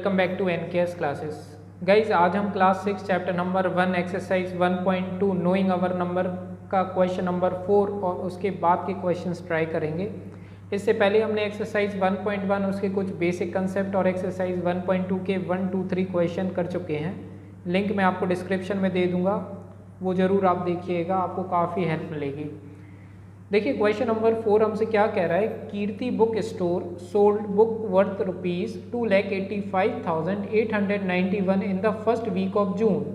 Welcome back to NKS classes. Guys आज हम class 6 chapter number 1 exercise 1.2 knowing our number का question number 4 और उसके बाद के क्वेश्चंस ट्राई करेंगे। इससे पहले हमने एक्सरसाइज 1.1 उसके कुछ बेसिक कंसेप्ट और एक्सरसाइज 1.2 के 1, 2, 3 क्वेश्चन कर चुके हैं। लिंक मैं आपको डिस्क्रिप्शन में दे दूँगा, वो ज़रूर आप देखिएगा, आपको काफ़ी हेल्प मिलेगी। देखिए क्वेश्चन नंबर 4 हमसे क्या कह रहा है, Kirti book store sold book worth ₹2,85,891 in the first week of June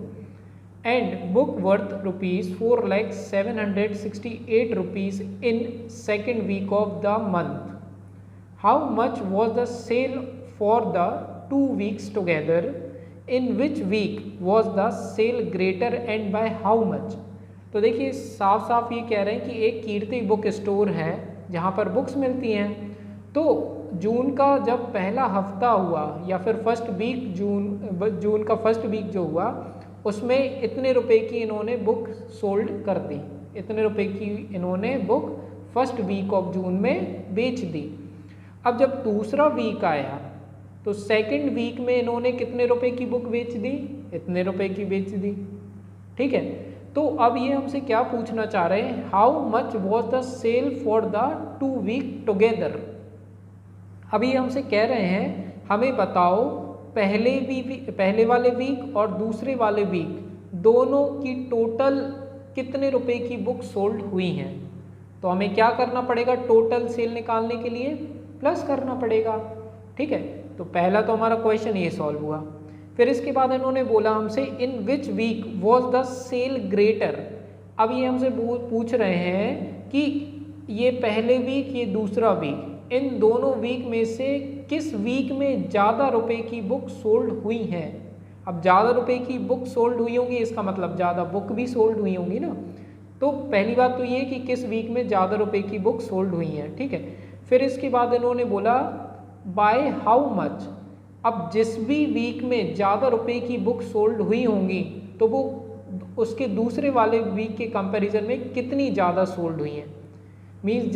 and book worth ₹4,0768 in second week of the month. How much was the sale for the 2 weeks together? In which week was the sale greater and by how much? तो देखिए साफ साफ ये कह रहे हैं कि एक कीर्ति बुक स्टोर है जहाँ पर बुक्स मिलती हैं। तो जून का जब पहला हफ्ता हुआ या फिर फर्स्ट वीक जून का फर्स्ट वीक जो हुआ उसमें इतने रुपए की इन्होंने बुक सोल्ड कर दी, इतने रुपए की इन्होंने book first week of June में बेच दी। अब जब दूसरा वीक आया तो सेकंड वीक में इन्होंने कितने रुपए की बुक बेच दी? इतने रुपए की बेच दी। ठीक है, तो अब ये हमसे क्या पूछना चाह रहे हैं, how much was the sale for the 2 week together. अब ये हमसे कह रहे हैं हमें बताओ पहले वाले वीक और दूसरे वाले वीक दोनों की टोटल कितने रुपए की बुक सोल्ड हुई हैं। तो हमें क्या करना पड़ेगा, टोटल सेल निकालने के लिए प्लस करना पड़ेगा। ठीक है, तो पहला तो हमारा क्वेश्चन ये सॉल्व हुआ। फिर इसके बाद इन्होंने बोला हमसे in which week was the sale greater. अब ये हमसे पूछ रहे हैं कि ये पहले वीक ये दूसरा वीक, इन दोनों वीक में से किस वीक में ज़्यादा रुपए की बुक सोल्ड हुई हैं। अब ज़्यादा रुपए की बुक सोल्ड हुई होंगी इसका मतलब ज़्यादा बुक भी सोल्ड हुई होंगी ना। तो पहली बात तो ये कि किस वीक में ज़्यादा रुपए की बुक सोल्ड हुई हैं। ठीक है, फिर इसके बाद इन्होंने बोला बाय हाउ मच। अब जिस भी वीक में ज़्यादा रुपए की बुक सोल्ड हुई होंगी तो वो उसके दूसरे वाले वीक के कंपैरिजन में कितनी ज़्यादा सोल्ड हुई हैं। मीन्स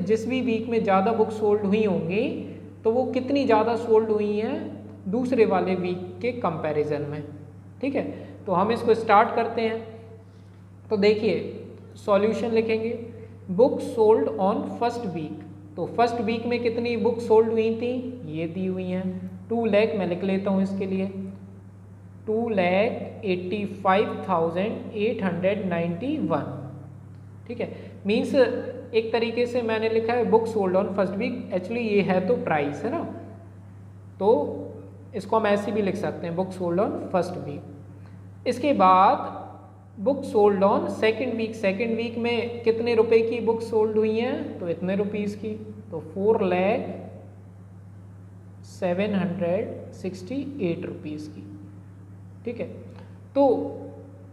जिस भी वीक में ज़्यादा बुक सोल्ड हुई होंगी तो वो कितनी ज़्यादा सोल्ड हुई हैं दूसरे वाले वीक के कंपैरिजन में। ठीक है, तो हम इसको स्टार्ट करते हैं। तो देखिए सॉल्यूशन लिखेंगे, book sold on first week. तो फर्स्ट वीक में कितनी बुक सोल्ड हुई थी, ये दी हुई हैं 2 लाख। मैं लिख लेता हूँ इसके लिए 2,85,891। ठीक है, मीन्स एक तरीके से मैंने लिखा है book sold on first week, actually ये है तो प्राइस है ना, तो इसको हम ऐसे भी लिख सकते हैं book sold on first week. इसके बाद book sold on second week. Second week में कितने रुपए की बुक सोल्ड हुई हैं, तो इतने रुपीस की, तो 4,0768 रुपीस की। ठीक है, तो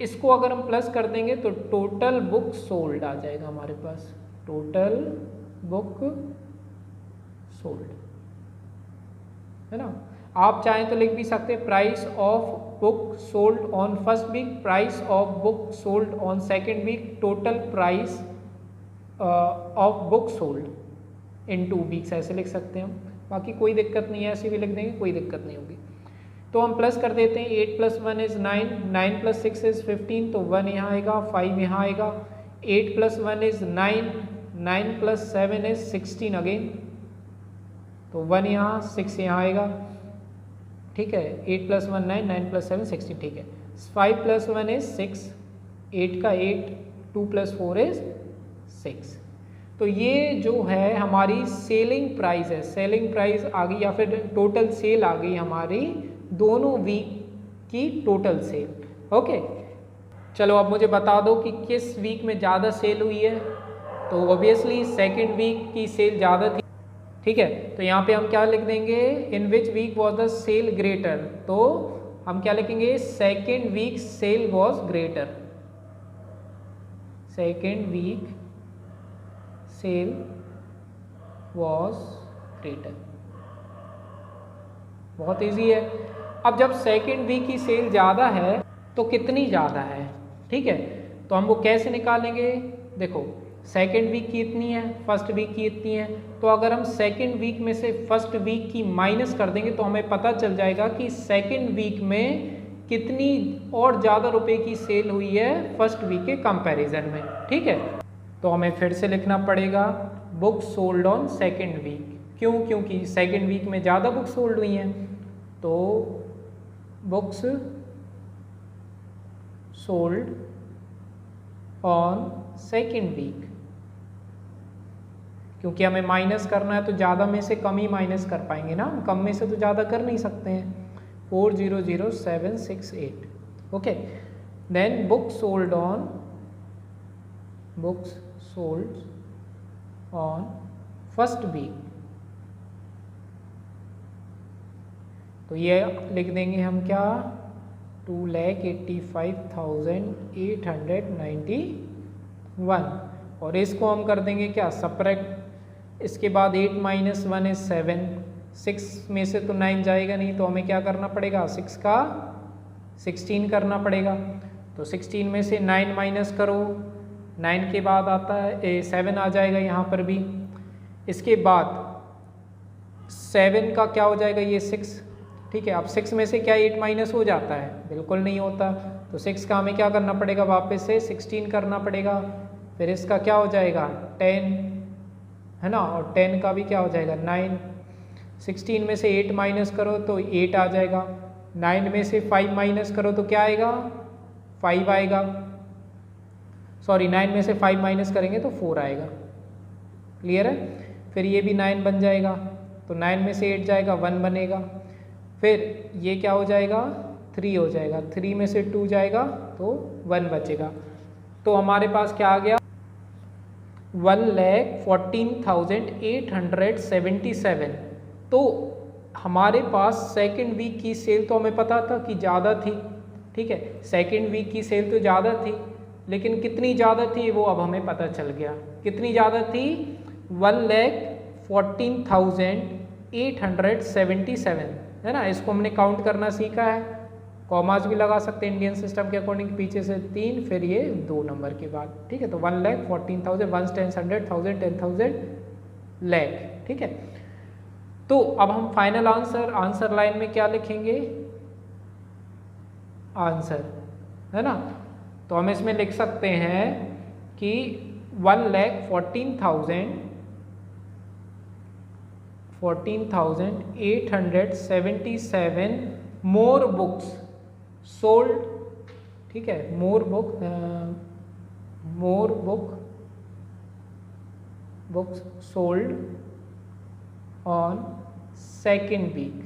इसको अगर हम प्लस कर देंगे तो टोटल बुक सोल्ड आ जाएगा हमारे पास, टोटल बुक सोल्ड है ना। आप चाहें तो लिख भी सकते हैं price of book sold on first week, price of book sold on second week, total price of book sold in 2 weeks, ऐसे लिख सकते हैं हम। बाकी कोई दिक्कत नहीं है, ऐसे भी लिख देंगे, कोई दिक्कत नहीं होगी। तो हम प्लस कर देते हैं, 8 + 1 = 9, 9 + 6 = 15, तो 1 यहाँ आएगा, 5 यहाँ आएगा, 8 + 1 = 9, 9 + 7 = 16 अगेन, तो 1 यहाँ, 6 यहाँ आएगा। ठीक है, 8 + 1 9, 9 + 7 16। ठीक है, 5 + 1 = 6, 8 का 8, 2 + 4 = 6। तो ये जो है हमारी सेलिंग प्राइस है, सेलिंग प्राइस आ गई या फिर टोटल सेल आ गई हमारी दोनों वीक की टोटल सेल। ओके, चलो अब मुझे बता दो कि किस वीक में ज़्यादा सेल हुई है। तो ऑब्वियसली सेकंड वीक की सेल ज़्यादा थी। ठीक है, तो यहाँ पे हम क्या लिख देंगे, in which week was the sale greater. तो हम क्या लिखेंगे, second week sale was greater, second week sale was greater. बहुत इजी है। अब जब सेकेंड वीक की सेल ज़्यादा है तो कितनी ज़्यादा है। ठीक है, तो हम वो कैसे निकालेंगे, देखो सेकेंड वीक की इतनी है, फर्स्ट वीक की इतनी है। तो अगर हम सेकेंड वीक में से फर्स्ट वीक की माइनस कर देंगे तो हमें पता चल जाएगा कि सेकेंड वीक में कितनी और ज़्यादा रुपए की सेल हुई है फर्स्ट वीक के कंपैरिजन में। ठीक है, तो हमें फिर से लिखना पड़ेगा book sold on second week. क्यों? क्योंकि सेकेंड वीक में ज़्यादा बुक सोल्ड हुई हैं। तो books sold on second week, क्योंकि हमें माइनस करना है तो ज़्यादा में से कम ही माइनस कर पाएंगे ना, हम कम में से तो ज़्यादा कर नहीं सकते हैं। 400768। Okay, then books sold on first week, तो ये लिख देंगे हम क्या, 2,85,891, और इसको हम कर देंगे क्या, सब्ट्रैक्ट। इसके बाद 8 - 1 is 7, 6 में से तो 9 जाएगा नहीं, तो हमें क्या करना पड़ेगा, 6 का 16 करना पड़ेगा। तो 16 में से 9 माइनस करो, 9 के बाद आता है 7 आ जाएगा यहाँ पर भी। इसके बाद 7 का क्या हो जाएगा, ये 6। ठीक है, अब 6 में से क्या 8 माइनस हो जाता है, बिल्कुल नहीं होता। तो 6 का हमें क्या करना पड़ेगा, वापस से 16 करना पड़ेगा। फिर इसका क्या हो जाएगा 10, है ना, और 10 का भी क्या हो जाएगा 9। 16 में से 8 माइनस करो तो 8 आ जाएगा। 9 में से 5 माइनस करो तो क्या आएगा, 5 आएगा। सॉरी, 9 में से 5 माइनस करेंगे तो 4 आएगा। क्लियर है? फिर ये भी 9 बन जाएगा, तो 9 में से 8 जाएगा, 1 बनेगा। फिर ये क्या हो जाएगा, 3 हो जाएगा। 3 में से 2 जाएगा तो 1 बचेगा। तो हमारे पास क्या आ गया, 1,14,877। तो हमारे पास सेकेंड वीक की सेल तो हमें पता था कि ज़्यादा थी। ठीक है, सेकेंड वीक की सेल तो ज़्यादा थी, लेकिन कितनी ज़्यादा थी वो अब हमें पता चल गया। कितनी ज़्यादा थी, 1,14,877, है ना। इसको हमने काउंट करना सीखा है, कॉमास भी लगा सकते हैं इंडियन सिस्टम के अकॉर्डिंग, पीछे से 3, फिर ये 2 नंबर के बाद। ठीक है, तो 1,14,000, 1 10 100 1000 10,000 लाख। ठीक है, तो अब हम फाइनल आंसर लाइन में क्या लिखेंगे, आंसर, है ना। तो हम इसमें लिख सकते हैं कि 1,14,877 मोर बुक्स सोल्ड। ठीक है, more books sold on second week.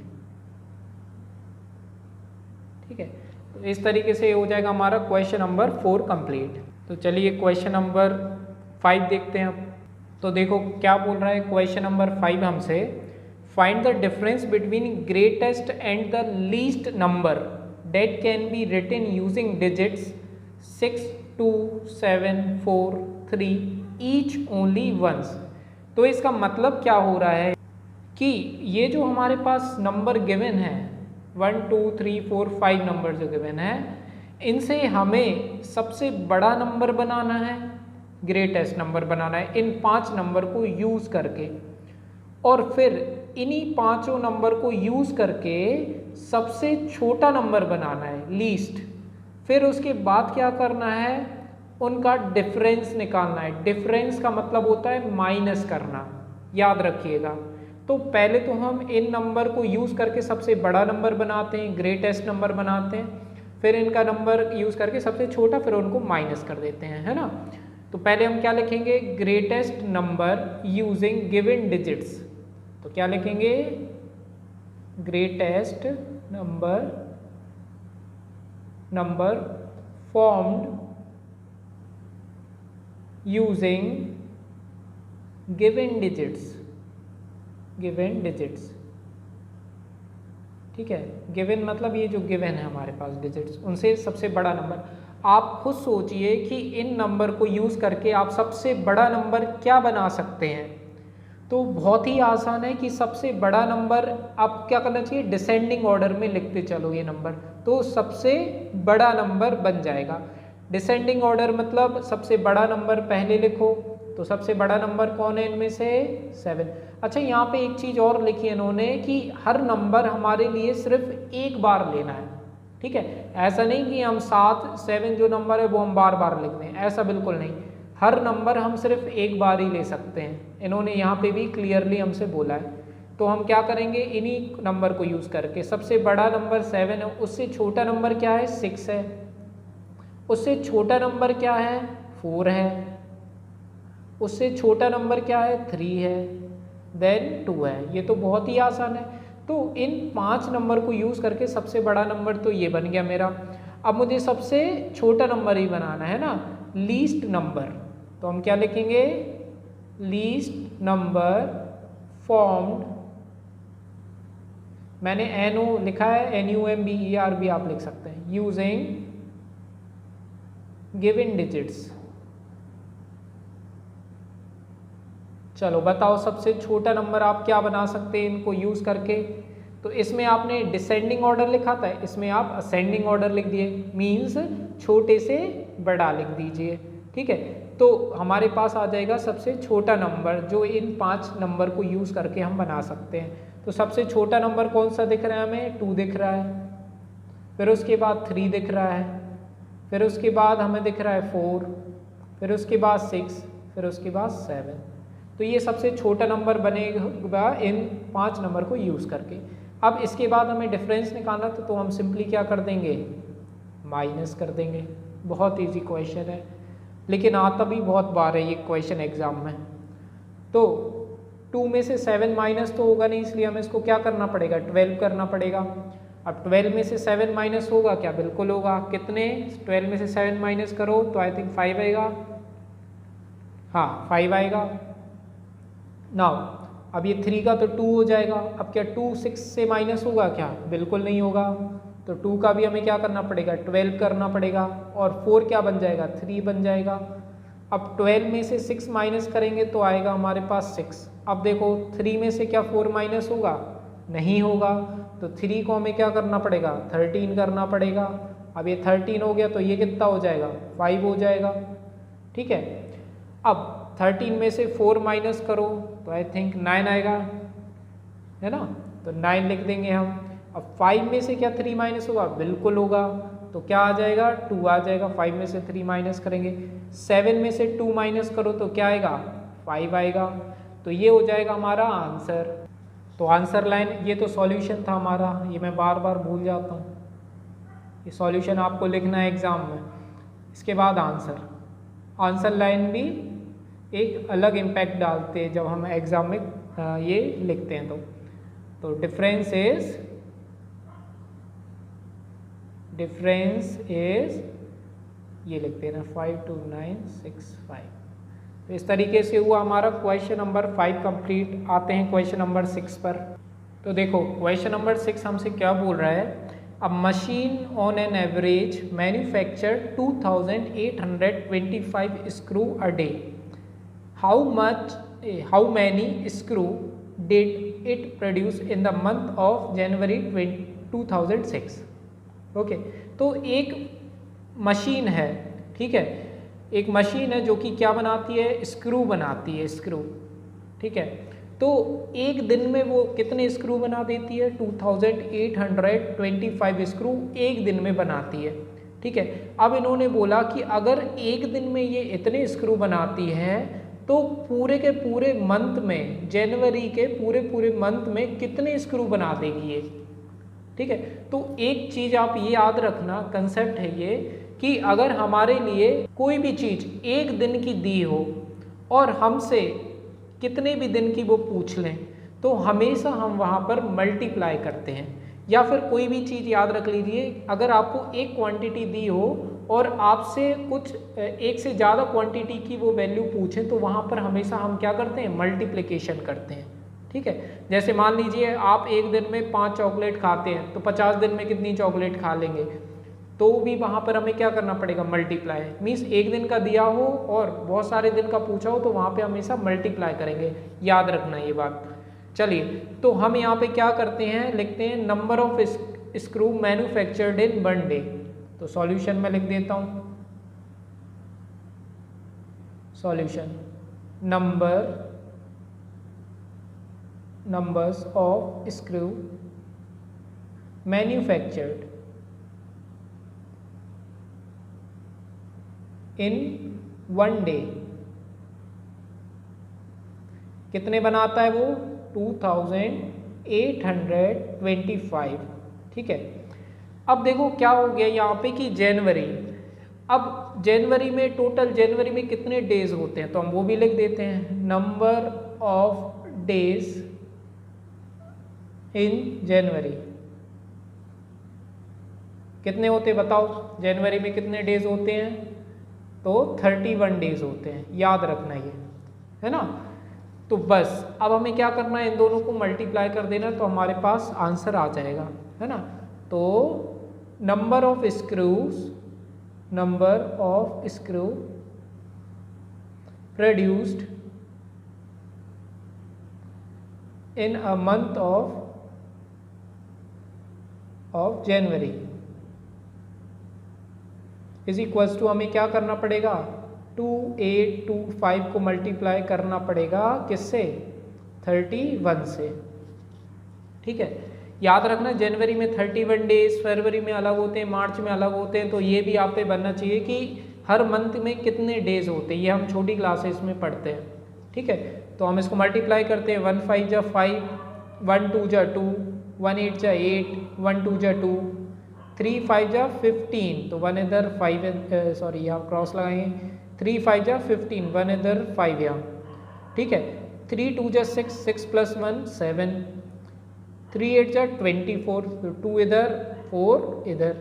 ठीक है, तो इस तरीके से हो जाएगा हमारा क्वेश्चन नंबर 4 कंप्लीट। तो चलिए क्वेश्चन नंबर 5 देखते हैं अब। तो देखो क्या बोल रहा है क्वेश्चन नंबर 5 हमसे, find the difference between greatest and the least number that can be written using digits 6, 2, 7, 4, 3 each only once। तो इसका मतलब क्या हो रहा है कि ये जो हमारे पास नंबर गिवन है 1, 2, 3, 4, 5 नंबर जो गिवन है, इनसे हमें सबसे बड़ा नंबर बनाना है, ग्रेटेस्ट नंबर बनाना है इन 5 नंबर को यूज़ करके, और फिर इन्हीं 5 नंबर को यूज़ करके सबसे छोटा नंबर बनाना है, लीस्ट। फिर उसके बाद क्या करना है, उनका डिफरेंस निकालना है। डिफरेंस का मतलब होता है माइनस करना, याद रखिएगा। तो पहले तो हम इन नंबर को यूज़ करके सबसे बड़ा नंबर बनाते हैं, ग्रेटेस्ट नंबर बनाते हैं, फिर इनका नंबर यूज़ करके सबसे छोटा, फिर उनको माइनस कर देते हैं, है ना। तो पहले हम क्या लिखेंगे, greatest number using given digits. तो क्या लिखेंगे, greatest number formed using given digits. ठीक है, गिवन मतलब ये जो गिवन है हमारे पास डिजिट्स, उनसे सबसे बड़ा नंबर। आप खुद सोचिए कि इन नंबर को यूज़ करके आप सबसे बड़ा नंबर क्या बना सकते हैं। तो बहुत ही आसान है कि सबसे बड़ा नंबर आप क्या करना चाहिए, डिसेंडिंग ऑर्डर में लिखते चलो ये नंबर, तो सबसे बड़ा नंबर बन जाएगा। डिसेंडिंग ऑर्डर मतलब सबसे बड़ा नंबर पहले लिखो, तो सबसे बड़ा नंबर कौन है इनमें से? 7। अच्छा, यहाँ पे एक चीज़ और लिखी है इन्होंने कि हर नंबर हमारे लिए सिर्फ एक बार लेना है, ठीक है। ऐसा नहीं कि हम 7 जो नंबर है वो हम बार बार लिख दें, ऐसा बिल्कुल नहीं। हर नंबर हम सिर्फ एक बार ही ले सकते हैं, इन्होंने यहाँ पे भी क्लियरली हमसे बोला है। तो हम क्या करेंगे, इन्हीं नंबर को यूज़ करके, सबसे बड़ा नंबर 7 है, उससे छोटा नंबर क्या है? 6 है, उससे छोटा नंबर क्या है? 4 है, उससे छोटा नंबर क्या है? 3 है, देन 2 है। ये तो बहुत ही आसान है। तो इन 5 नंबर को यूज़ करके सबसे बड़ा नंबर तो ये बन गया मेरा। अब मुझे सबसे छोटा नंबर ही बनाना है ना, लीस्ट नंबर। तो हम क्या लिखेंगे? लीस्ट नंबर फॉर्म्ड, मैंने NO लिखा है, NUMBER भी आप लिख सकते हैं, यूजिंग गिवन डिजिट्स। चलो बताओ सबसे छोटा नंबर आप क्या बना सकते हैं इनको यूज़ करके? तो इसमें आपने डिसेंडिंग ऑर्डर लिखा था, इसमें आप असेंडिंग ऑर्डर लिख दिए, मीन्स छोटे से बड़ा लिख दीजिए, ठीक है। तो हमारे पास आ जाएगा सबसे छोटा नंबर जो इन 5 नंबर को यूज़ करके हम बना सकते हैं। तो सबसे छोटा नंबर कौन सा दिख रहा है हमें? 2 दिख रहा है, फिर उसके बाद 3 दिख रहा है, फिर उसके बाद हमें दिख रहा है 4, फिर उसके बाद 6, फिर उसके बाद 7। तो ये सबसे छोटा नंबर बनेगा इन 5 नंबर को यूज़ करके। अब इसके बाद हमें डिफरेंस निकालना तो हम सिंपली क्या कर देंगे? माइनस कर देंगे। बहुत इजी क्वेश्चन है, लेकिन आता भी बहुत बार है ये क्वेश्चन एग्जाम में। तो 2 में से 7 माइनस तो होगा नहीं, इसलिए हमें इसको क्या करना पड़ेगा? 12 करना पड़ेगा। अब 12 में से 7 माइनस होगा क्या? बिल्कुल होगा। कितने? 12 में से 7 माइनस करो तो आई थिंक 5 आएगा। हाँ 5 आएगा। नाउ अब ये 3 का तो 2 हो जाएगा। अब क्या 2 6 से माइनस होगा क्या? बिल्कुल नहीं होगा। तो 2 का भी हमें क्या करना पड़ेगा? 12 करना पड़ेगा। और 4 क्या बन जाएगा? 3 बन जाएगा। अब 12 में से 6 माइनस करेंगे तो आएगा हमारे पास 6। अब देखो 3 में से क्या 4 माइनस होगा? नहीं होगा। तो 3 को हमें क्या करना पड़ेगा? 13 करना पड़ेगा। अब ये 13 हो गया तो ये कितना हो जाएगा? 5 हो जाएगा, ठीक है। अब 13 में से 4 माइनस करो तो आई थिंक 9 आएगा, है ना। तो 9 लिख देंगे हम। अब 5 में से क्या 3 माइनस होगा? बिल्कुल होगा। तो क्या आ जाएगा? 2 आ जाएगा। 5 में से 3 माइनस करेंगे। 7 में से 2 माइनस करो तो क्या आएगा? 5 आएगा। तो ये हो जाएगा हमारा आंसर। तो आंसर लाइन, ये तो सॉल्यूशन था हमारा, ये मैं बार बार भूल जाता हूँ। ये सॉल्यूशन आपको लिखना है एग्ज़ाम में। इसके बाद आंसर, आंसर लाइन भी एक अलग इम्पैक्ट डालते हैं जब हम एग्ज़ाम में ये लिखते हैं। तो डिफरेंस इज ये लिखते हैं ना 52965। तो इस तरीके से हुआ हमारा क्वेश्चन नंबर 5 कंप्लीट। आते हैं क्वेश्चन नंबर 6 पर। तो देखो क्वेश्चन नंबर 6 हमसे क्या बोल रहा है? अ machine on an average manufacture 2825 screw a day. How many screw did it produce in the month of January 2006। Okay, तो एक मशीन है, ठीक है, एक मशीन है जो कि क्या बनाती है? स्क्रू बनाती है, स्क्रू, ठीक है। तो एक दिन में वो कितने स्क्रू बना देती है? 2825 स्क्रू एक दिन में बनाती है, ठीक है। अब इन्होंने बोला कि अगर एक दिन में ये इतने स्क्रू बनाती है तो पूरे के पूरे मंथ में, जनवरी के पूरे पूरे मंथ में कितने स्क्रू बना देगी ये, ठीक है। तो एक चीज़ आप ये याद रखना, कंसेप्ट है ये कि अगर हमारे लिए कोई भी चीज़ एक दिन की दी हो और हमसे कितने भी दिन की वो पूछ लें तो हमेशा हम वहाँ पर मल्टीप्लाई करते हैं। या फिर कोई भी चीज़ याद रख लीजिए, अगर आपको एक क्वांटिटी दी हो और आपसे कुछ एक से ज़्यादा क्वांटिटी की वो वैल्यू पूछें तो वहाँ पर हमेशा हम क्या करते हैं? मल्टीप्लिकेशन करते हैं, ठीक है। जैसे मान लीजिए आप एक दिन में 5 चॉकलेट खाते हैं तो 50 दिन में कितनी चॉकलेट खा लेंगे? तो भी वहाँ पर हमें क्या करना पड़ेगा? मल्टीप्लाई। मीन्स एक दिन का दिया हो और बहुत सारे दिन का पूछा हो तो वहाँ पे हमेशा मल्टीप्लाई करेंगे, याद रखना ये बात। चलिए, तो हम यहाँ पे क्या करते हैं? लिखते हैं number of screw manufactured in one day. तो सॉल्यूशन में लिख देता हूँ, solution numbers of screw manufactured in one day। कितने बनाता है वो? 2825। ठीक है, अब देखो क्या हो गया यहाँ पे कि जनवरी, अब जनवरी में टोटल जनवरी में कितने डेज होते हैं तो हम वो भी लिख देते हैं, नंबर ऑफ डेज इन जनवरी। कितने होते बताओ जनवरी में कितने डेज होते हैं? तो 31 डेज होते हैं, याद रखना ये, है ना। तो बस अब हमें क्या करना है, इन दोनों को मल्टीप्लाई कर देना तो हमारे पास आंसर आ जाएगा, है ना। तो number of screw produced in a month of January is equals to, हमें क्या करना पड़ेगा, 2825 को मल्टीप्लाई करना पड़ेगा किससे? 31 से। ठीक है, याद रखना जनवरी में 31 डेज, फरवरी में अलग होते हैं, मार्च में अलग होते हैं। तो ये भी आप पे बनना चाहिए कि हर मंथ में कितने डेज होते हैं, ये हम छोटी क्लासेस में पढ़ते हैं। ठीक है, तो हम इसको मल्टीप्लाई करते हैं, 1 5 जा 5, 1 2 जा 2, 1 8 जा 8, 1 2 जा 2, 3 5 जा 15, तो 1 इधर 5, सॉरी यहाँ क्रॉस लगाएंगे, 3 5 जा 15, 1 इधर 5 यहाँ। ठीक है, 3 2 जा 6, 6 + 1 7, 3 8 जा 24, 2 इधर 4 इधर।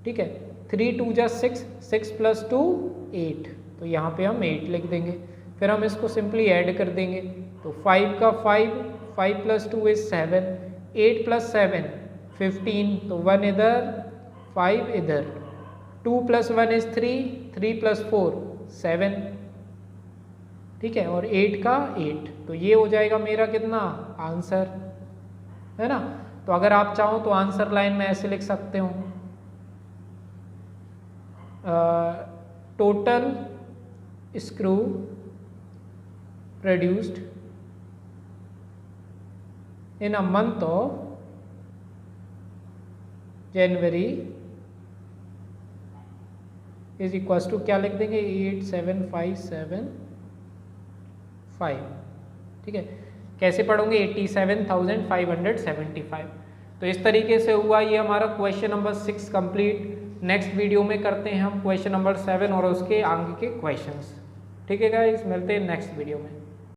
ठीक है, 3 2 जा 6, 6 + 2 8, तो यहाँ पे हम 8 लिख देंगे। फिर हम इसको सिंपली ऐड कर देंगे, तो 5 का 5, 5 + 2 इज 7, 8 + 7 15, तो 1 इधर 5 इधर, 2 + 1 इज 3, 3 + 4 7। ठीक है, और 8 का 8, तो ये हो जाएगा मेरा कितना आंसर, है ना। तो अगर आप चाहो तो आंसर लाइन में ऐसे लिख सकते हो, total screw produced in a month of January is equals to, क्या लिख देंगे, 87575। ठीक है, कैसे पढ़ोगे, 87,575। तो इस तरीके से हुआ ये हमारा question number 6 complete. Next video में करते हैं हम क्वेश्चन नंबर 7 और उसके आगे के क्वेश्चंस। ठीक है गाइस, मिलते हैं नेक्स्ट वीडियो में।